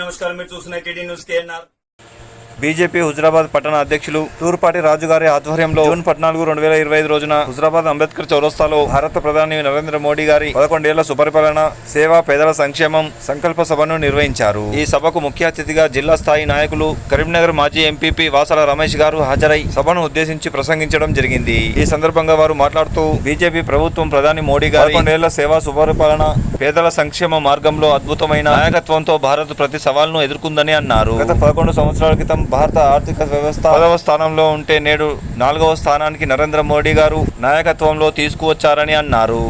నమస్కారం, మీరు చూస్తున్న TD news KNR. BJP Huzurabad పట్టణ అధ్యక్షులు తూర్పాటి రాజు గారి ఆధ్వర్యంలో జూన్ 14, 2025 రోజున హుజరాబాద్ అంబేద్కర్ చౌరస్తాలో భారత ప్రధాని నరేంద్ర మోడీ గారి 11 ఏళ్ల సుపరిపాలన, సేవ, పేదల సంక్షేమం సంకల్ప సభను నిర్వహించారు. ఈ సభకు ముఖ్య అతిథిగా జిల్లా స్థాయి నాయకులు కరీంనగర్ మాజీ ఎంపీపీ వాసల రమేష్ గారు హాజరై సభను ఉద్దేశించి ప్రసంగించడం జరిగింది. ఈ సందర్భంగా వారు మాట్లాడుతూ బీజేపీ ప్రభుత్వం ప్రధాని మోడీ గారి 11 ఏళ్ల సేవ, సుపరిపాలన, పేదల సంక్షేమ మార్గంలో అద్భుతమైన నాయకత్వంతో భారత్ ప్రతి సవాల్ను ఎదుర్కొందని అన్నారు. గత 11 సంవత్సరాల క్రితం భారత ఆర్థిక వ్యవస్థ 10వ స్థానంలో ఉంటే నేడు 4వ స్థానానికి నరేంద్ర మోడీ గారు నాయకత్వంలో తీసుకువచ్చారని అన్నారు.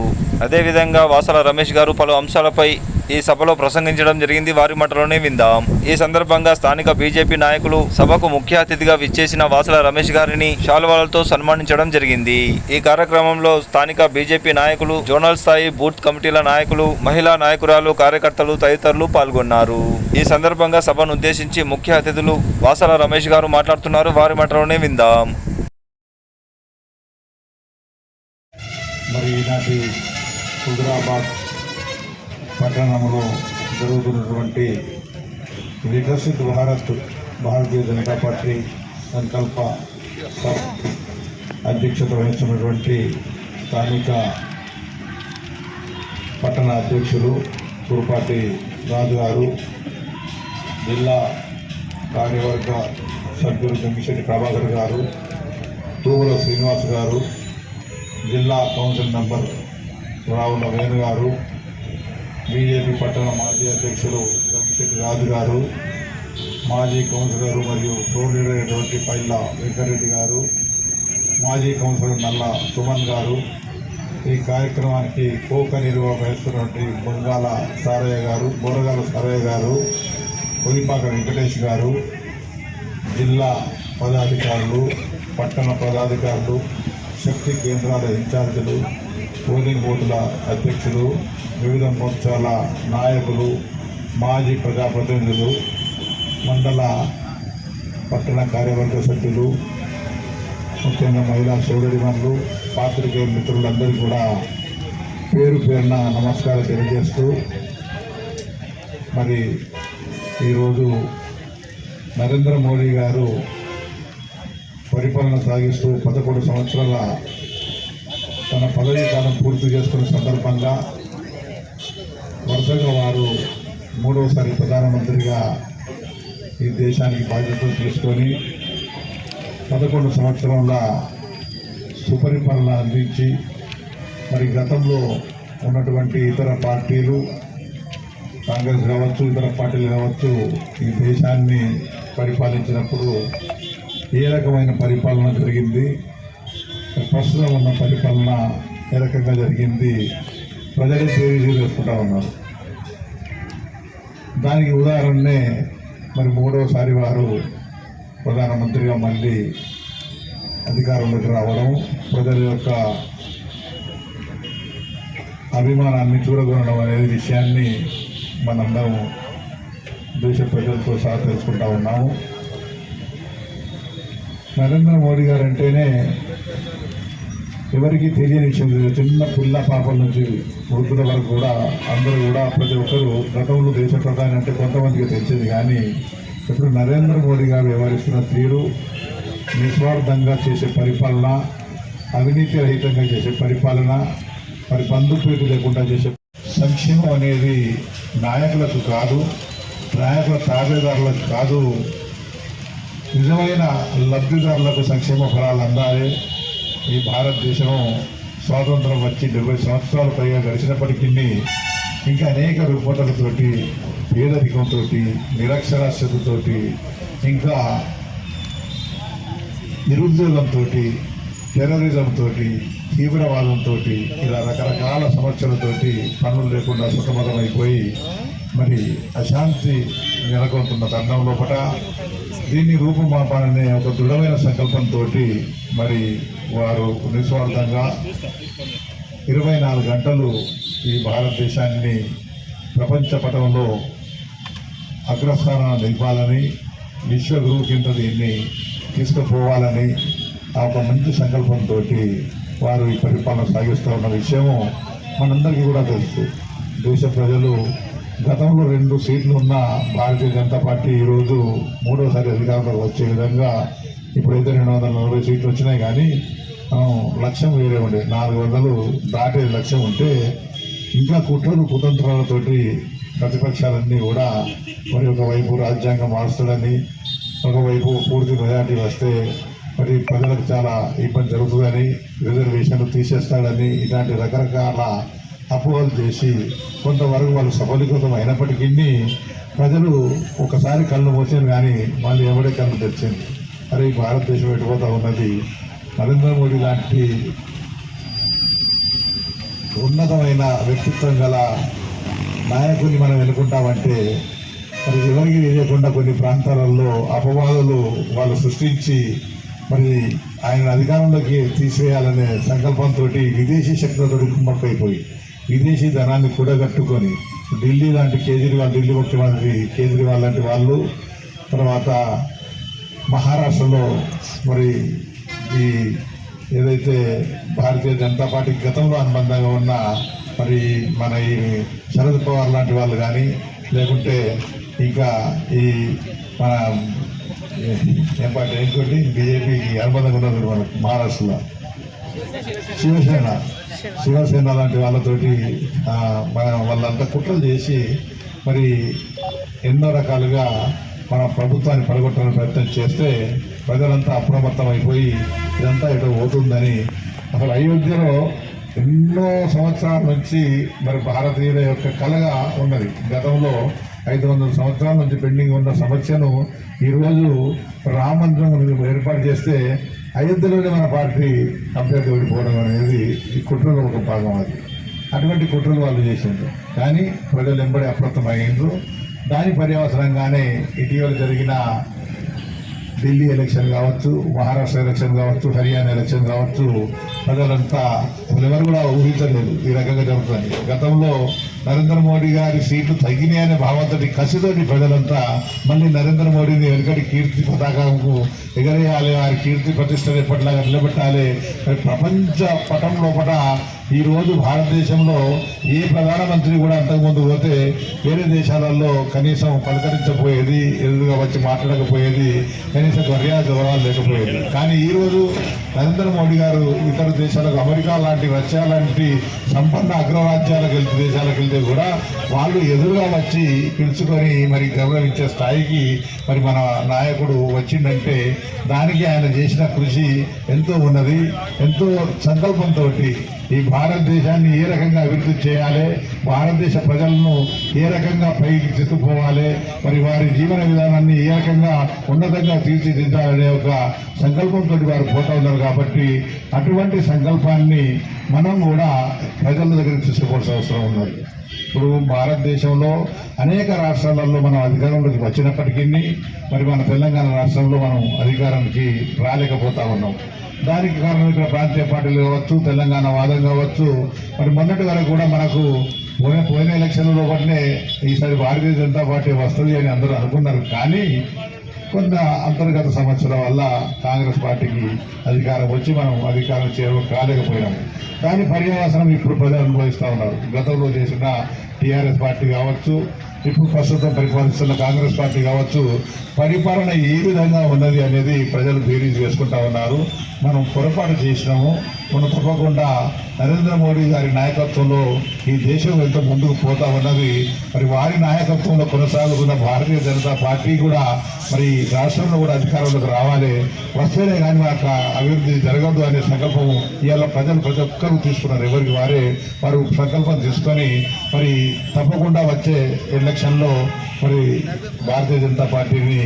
అదేవిధంగా వాసల రమేష్ గారు పలు అంశాలపై ఈ సభలో ప్రసంగించడం జరిగింది. వారి మాటలోనే విందాం. ఈ సందర్భంగా స్థానిక బీజేపీ నాయకులు సభకు ముఖ్య అతిథిగా విచ్చేసిన వాసల రమేష్ గారిని శాలువాలతో సన్మానించడం జరిగింది. ఈ కార్యక్రమంలో స్థానిక బీజేపీ నాయకులు, జోనల్ స్థాయి బూత్ కమిటీల నాయకులు, మహిళా నాయకురాలు, కార్యకర్తలు తదితరులు పాల్గొన్నారు. ఈ సందర్భంగా సభను ఉద్దేశించి ముఖ్య అతిథులు వాసల రమేష్ గారు మాట్లాడుతున్నారు. వారి మాటలోనే విందాం. హుజరాబాద్ పట్టణంలో జరుగుతున్నటువంటి వికసిత్ భారతీయ జనతా పార్టీ సంకల్ప అధ్యక్షత వహిస్తున్నటువంటి స్థానిక పట్టణ అధ్యక్షులు తూర్పాటి రాజు గారు, జిల్లా కార్యవర్గ సభ్యులు గంగిశెట్టి ప్రభాకర్ గారు, తూముల శ్రీనివాస్ గారు, జిల్లా కౌన్సిల్ మెంబర్ రావుల వేణు గారు, బీజేపీ పట్టణ మాజీ అధ్యక్షులు గంగిశెట్టి రాజు గారు, మాజీ కౌన్సిలర్ మరియు ఫ్లోర్ లీడర్ అయినటువంటి పైళ్ళ వెంకరెడ్డి గారు, మాజీ కౌన్సిలర్ నల్ల సుమన్ గారు, ఈ కార్యక్రమానికి కోక నిర్వహిస్తున్నటువంటి బొరగాల సారయ్య గారు, కొలిపాక వెంకటేష్ గారు, జిల్లా పదాధికారులు, పట్టణ పదాధికారులు, శక్తి కేంద్రాల ఇన్ఛార్జీలు, పోలింగ్ బూతుల అధ్యక్షులు, వివిధ మోర్చాల నాయకులు, మాజీ ప్రజాప్రతినిధులు, మండల పట్టణ కార్యవర్గ సభ్యులు, ముఖ్యంగా మహిళా సోదరిమణులు, పాత్రికేయ మిత్రులందరికీ కూడా పేరు పేరున నమస్కారం తెలియజేస్తూ, మరి ఈరోజు నరేంద్ర మోడీ గారు పరిపాలన సాగిస్తూ 11 సంవత్సరాల తన పదవీ కాలం పూర్తి చేసుకున్న సందర్భంగా వరుసగా వారు 3వసారి ప్రధానమంత్రిగా ఈ దేశానికి బాధ్యతలు తీసుకొని 11 సంవత్సరాల సుపరిపాలన అందించి, మరి గతంలో ఉన్నటువంటి ఇతర పార్టీలు, కాంగ్రెస్ కావచ్చు, ఇతర పార్టీలు కావచ్చు, ఈ దేశాన్ని పరిపాలించినప్పుడు ఏ రకమైన పరిపాలన జరిగింది, ప్రస్తుతం ఉన్న పరిపాలన ఏ రకంగా జరిగింది, ప్రజలు చేసుకుంటా ఉన్నారు. దానికి ఉదాహరణనే మరి 3వసారి వారు ప్రధానమంత్రిగా మళ్ళీ అధికారంలోకి రావడం, ప్రజల యొక్క అభిమానాన్ని చూడగొనడం అనే విషయాన్ని మనందరం దేశ ప్రజలతో సహా తెలుసుకుంటా ఉన్నాము. నరేంద్ర మోడీ గారు అంటేనే ఎవరికి తెలియని విషయం, చిన్న పిల్ల పాపల నుంచి వృద్ధుల వరకు కూడా అందరూ కూడా ప్రతి ఒక్కరు గతంలో దేశ ప్రధాని అంటే కొంతమందికి తెలిసేది, కానీ ఇప్పుడు నరేంద్ర మోడీ గారు వ్యవహరిస్తున్న తీరు, నిస్వార్థంగా చేసే పరిపాలన, అవినీతి రహితంగా చేసే పరిపాలన, మరి బంధుప్రీతి లేకుండా చేసే సంక్షేమం అనేది నాయకులకు కాదు, నాయకుల తాబేదారులకు కాదు, నిజమైన లబ్ధిదారులకు సంక్షేమ ఫలాలు అందాలి. ఈ భారతదేశం స్వాతంత్రం వచ్చి 70 సంవత్సరాలు పైగా గడిచినప్పటికీ ఇంకా అనేక రుగ్మతలతోటి, పేదరికంతో, నిరక్షరాస్యతతో, ఇంకా నిరుద్యోగంతో, టెర్రరిజంతో, తీవ్రవాదంతో, ఇలా రకరకాల సమస్యలతోటి పనులు లేకుండా సతమతమైపోయి మరి అశాంతి నెలకొంటున్న తరుణం లోపల దీన్ని రూపుమాపాలనే ఒక దృఢమైన సంకల్పంతో మరి వారు నిస్వార్థంగా 24 గంటలు ఈ భారతదేశాన్ని ప్రపంచ పటంలో అగ్రస్థానాన్ని నిలపాలని, విశ్వగురువు కింద దీన్ని తీసుకుపోవాలని ఒక మంచి సంకల్పంతో వారు ఈ పరిపాలన సాగిస్తూ ఉన్న విషయము మనందరికీ కూడా తెలుసు. దేశ ప్రజలు గతంలో 2 సీట్లు ఉన్న భారతీయ జనతా పార్టీ ఈరోజు 3వసారి అధికారంలోకి వచ్చే విధంగా ఇప్పుడైతే 240 సీట్లు వచ్చినాయి. కానీ లక్ష్యం వేరే ఉండే 400 దాటే లక్ష్యం ఉంటే ఇంకా కుట్రలు కుతంత్రాలతోటి ప్రతిపక్షాలన్నీ కూడా మరి ఒకవైపు రాజ్యాంగం మారుస్తుందని, ఒకవైపు పూర్తి మెజార్టీ వస్తే మరి ప్రజలకు చాలా ఇబ్బంది జరుగుతుందని, రిజర్వేషన్లు తీసేస్తాడని ఇలాంటి రకరకాల అపోహలు చేసి కొంతవరకు వాళ్ళు సఫలీకృతం అయినప్పటికీ ప్రజలు ఒకసారి కళ్ళు మూసారు కానీ మళ్ళీ ఎవడే కళ్ళు తెచ్చింది. అరే ఈ భారతదేశం ఎటుపోతా ఉన్నది, నరేంద్ర మోడీ లాంటి ఉన్నతమైన వ్యక్తిత్వం గల నాయకుడిని మనం ఎన్నుకుంటామంటే మరి ఎవరికి తెలియకుండా కొన్ని ప్రాంతాలలో అపవాదులు వాళ్ళు సృష్టించి మరి ఆయన అధికారంలోకి తీసేయాలనే సంకల్పంతో విదేశీ శక్తులతో కుమ్మక్కైపోయి విదేశీ ధనాన్ని కూడగట్టుకొని ఢిల్లీ లాంటి ఢిల్లీ ముఖ్యమంత్రి కేజ్రీవాల్ లాంటి వాళ్ళు, తర్వాత మహారాష్ట్రలో మరి ఈ ఏదైతే భారతీయ జనతా పార్టీ గతంలో అనుబంధంగా ఉన్న మరి మన ఈ శరద్ పవార్ లాంటి వాళ్ళు కానీ, లేకుంటే ఇంకా ఈ మన ఏం పార్టీ ఏంటంటే బీజేపీకి అనుబంధంగా ఉన్నది మన మహారాష్ట్రలో శివసేన లాంటి వాళ్ళతోటి వాళ్ళంతా కుట్రలు చేసి మరి ఎన్నో రకాలుగా మన ప్రభుత్వాన్ని పడగొట్టాలని ప్రయత్నం చేస్తే ప్రజలంతా అప్రమత్తం అయిపోయి ఇదంతా ఎటో పోతుందని అసలు అయోధ్యలో ఎన్నో సంవత్సరాల నుంచి మరి భారతీయుల యొక్క కళగా ఉన్నది. గతంలో 500 సంవత్సరాల నుంచి పెండింగ్ ఉన్న సమస్యను ఈరోజు రామ మందిరం ఏర్పాటు చేస్తే అయోధ్యలోనే మన పార్టీ అభ్యర్థి ఓడిపోవడం అనేది ఈ కుట్రలో ఒక భాగం. అది అటువంటి కుట్రలు వాళ్ళు చేసిండ్రు కానీ ప్రజలు వెంబడి అప్రమత్తమైండ్రు. దాని పర్యవసరంగానే ఇటీవల జరిగిన ఢిల్లీ ఎలక్షన్ కావచ్చు, మహారాష్ట్ర ఎలక్షన్ కావచ్చు, హర్యానా ఎలక్షన్ కావచ్చు, ప్రజలంతా ఎవరు కూడా ఊహించలేదు ఈ రకంగా జరుగుతుంది. గతంలో నరేంద్ర మోడీ గారి సీట్లు తగ్గినాయనే భావంతో కసితోటి ప్రజలంతా మళ్ళీ నరేంద్ర మోడీని వెనుకటి కీర్తి పతాకంకు ఎగరేయాలి, వారి కీర్తి ప్రతిష్టలు ఎప్పటిలాగా నిలబెట్టాలి. ప్రపంచ పటం లోపల ఈరోజు భారతదేశంలో ఏ ప్రధానమంత్రి కూడా అంతకుముందు పోతే వేరే దేశాలలో కనీసం పలకరించకపోయేది, ఎదురుగా వచ్చి మాట్లాడకపోయేది, కనీసం మర్యాద గౌరవాలు లేకపోయేది. కానీ ఈరోజు నరేంద్ర మోడీ గారు ఇతర దేశాలకు, అమెరికా లాంటి, రష్యా లాంటి సంపన్న అగ్రరాజ్యాలకు వెళ్తే దేశాలకు వెళ్తే కూడా వాళ్ళు ఎదురుగా వచ్చి పిలుచుకొని మరి గౌరవించే స్థాయికి మరి మన నాయకుడు వచ్చిందంటే దానికి ఆయన చేసిన కృషి ఎంతో ఉన్నది. ఎంతో సంకల్పంతో ఈ భారతదేశాన్ని ఏ రకంగా అభివృద్ధి చేయాలి, భారతదేశ ప్రజలను ఏ రకంగా పైకి తీసుకుపోవాలి, మరి వారి జీవన విధానాన్ని ఏ రకంగా ఉన్నతంగా తీర్చిదిద్దాలనే ఒక సంకల్పంతో వారు పోతా ఉన్నారు. కాబట్టి అటువంటి సంకల్పాన్ని మనం కూడా ప్రజల దగ్గరికి తీసుకోవాల్సిన అవసరం ఉన్నది. ఇప్పుడు భారతదేశంలో అనేక రాష్ట్రాలలో మనం అధికారంలోకి వచ్చినప్పటికీ మరి మన తెలంగాణ రాష్ట్రంలో మనం అధికారానికి రాలేకపోతా ఉన్నాం. దానికి కారణం ఇక్కడ ప్రాంతీయ పార్టీలు కావచ్చు, తెలంగాణ వాదం కావచ్చు. మరి మొన్నటి వరకు కూడా మనకు పోయిన ఎలక్షన్లో ఒకటినే ఈసారి భారతీయ జనతా పార్టీ వస్తుంది అని అందరూ అనుకున్నారు. కానీ కొంత అంతర్గత సమస్యల వల్ల కాంగ్రెస్ పార్టీకి అధికారం వచ్చి మనం అధికారం కాలేకపోయినాము. దాని పర్యవసనం ఇప్పుడు ప్రజలు అనుభవిస్తూ ఉన్నారు. గతంలో చేసిన టీఆర్ఎస్ పార్టీ కావచ్చు, ఇప్పుడు ప్రస్తుతం పరిపాలిస్తున్న కాంగ్రెస్ పార్టీ కావచ్చు, పరిపాలన ఏ విధంగా ఉన్నది అనేది ప్రజలు బేరీజ్ వేసుకుంటా ఉన్నారు. మనం పొరపాటు చేసినాము. మనం తప్పకుండా నరేంద్ర మోడీ గారి నాయకత్వంలో ఈ దేశం ఎంత ముందుకు పోతా ఉన్నది. మరి వారి నాయకత్వంలో కొనసాగుతున్న భారతీయ జనతా పార్టీ కూడా మరి రాష్ట్రంలో కూడా అధికారంలోకి రావాలి, వస్తేనే కానీ మాకు అభివృద్ధి జరగదు అనే సంకల్పం ఇవాళ ప్రతి ఒక్కరూ తీసుకున్నారు. ఎవరికి వారు సంకల్పం తీసుకొని మరి తప్పకుండా వచ్చే ఎలక్షన్లో మరి భారతీయ జనతా పార్టీని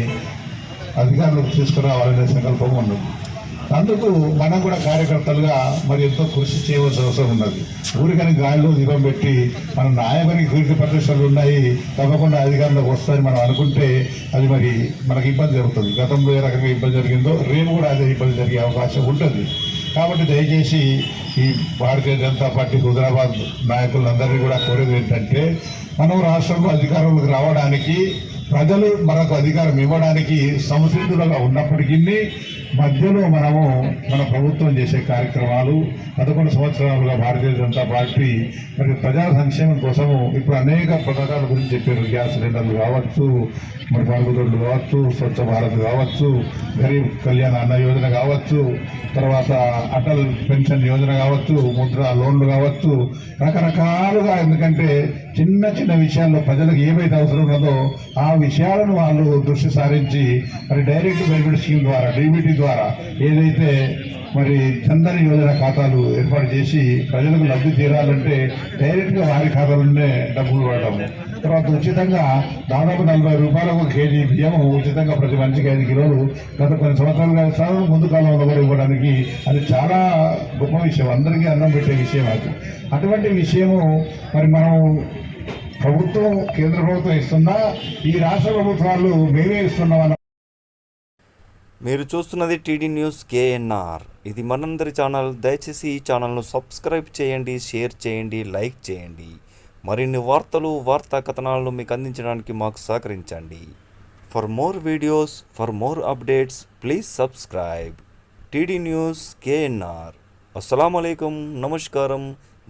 అధికారంలోకి తీసుకురావాలనే సంకల్పం ఉన్నది. అందుకు మనం కూడా కార్యకర్తలుగా మరి ఎంతో కృషి చేయవలసిన అవసరం ఉన్నది. ఊరికని గాలిలో దీపం పెట్టి మన నాయకునికి కీర్తి ప్రతిష్టలు ఉన్నాయి, తప్పకుండా అధికారంలోకి వస్తాయని మనం అనుకుంటే అది మరి మనకి ఇబ్బంది జరుగుతుంది. గతంలో ఏ రకంగా ఇబ్బంది జరిగిందో రేపు కూడా అదే ఇబ్బంది జరిగే అవకాశం ఉంటుంది. కాబట్టి దయచేసి ఈ భారతీయ జనతా పార్టీ హుజరాబాద్ నాయకులందరినీ కూడా కోరేది ఏంటంటే, మనం రాష్ట్రంలో అధికారంలోకి రావడానికి, ప్రజలు మనకు అధికారం ఇవ్వడానికి సంసిద్ధులుగా ఉన్నప్పటికీ మధ్యలో మనము మన ప్రభుత్వం చేసే కార్యక్రమాలు 11 సంవత్సరాలుగా భారతీయ జనతా పార్టీ మరి ప్రజా సంక్షేమం కోసము ఇప్పుడు అనేక పథకాల గురించి చెప్పారు. గ్యాస్ సిలిండర్లు కావచ్చు, మరి మరుగుదొడ్లు కావచ్చు, స్వచ్ఛ భారత్ కావచ్చు, గరీబ్ కళ్యాణ అన్న యోజన కావచ్చు, తర్వాత అటల్ పెన్షన్ యోజన కావచ్చు, ముద్రా లోన్లు కావచ్చు, రకరకాలుగా. ఎందుకంటే చిన్న చిన్న విషయాల్లో ప్రజలకు ఏమైతే అవసరం ఉన్నదో ఆ విషయాలను వాళ్ళు దృష్టి సారించి మరి డైరెక్ట్ బెనిఫిట్ స్కీమ్ ద్వారా డీబీటీ ద్వారా ఏదైతే మరి జన్ధన్ యోజన ఖాతాలు ఏర్పాటు చేసి ప్రజలకు లబ్ధి తీరాలంటే డైరెక్ట్గా వారి ఖాతాలోనే డబ్బులు పడటము. తర్వాత ఉచితంగా దాదాపు 40 రూపాయలకు కేజీ బియ్యం ఉచితంగా ప్రతి మనిషికి 5 కిలోలు గత కొన్ని సంవత్సరాలుగా ఇస్తాను. ముందు కాలంలో కూడా ఇవ్వడానికి అది చాలా గొప్ప విషయం, అందరికీ అన్నం పెట్టే విషయం. అది అటువంటి విషయము మరి మనం ప్రభుత్వం కేంద్ర ప్రభుత్వం ఇస్తుందా, ఈ రాష్ట్ర ప్రభుత్వాలు మేమే ఇస్తున్నామన్న. మీరు చూస్తున్నది టీడీ న్యూస్ కేఎన్ఆర్. ఇది మనందరి ఛానల్. దయచేసి ఈ ఛానల్ను సబ్స్క్రైబ్ చేయండి, షేర్ చేయండి, లైక్ చేయండి. మరిన్ని వార్తలు, వార్తా కథనాలను మీకు అందించడానికి మాకు సహకరించండి. For more videos, for more updates please subscribe TD news KNR. అస్సలాము అలైకుం, నమస్కారం,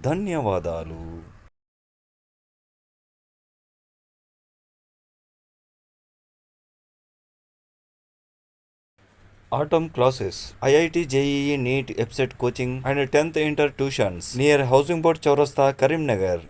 ధన్యవాదాలు. Autumn classes, IIT JEE NEET EBSET coaching and 10th Inter tuitions near Housing Board Chaurasta, Karimnagar.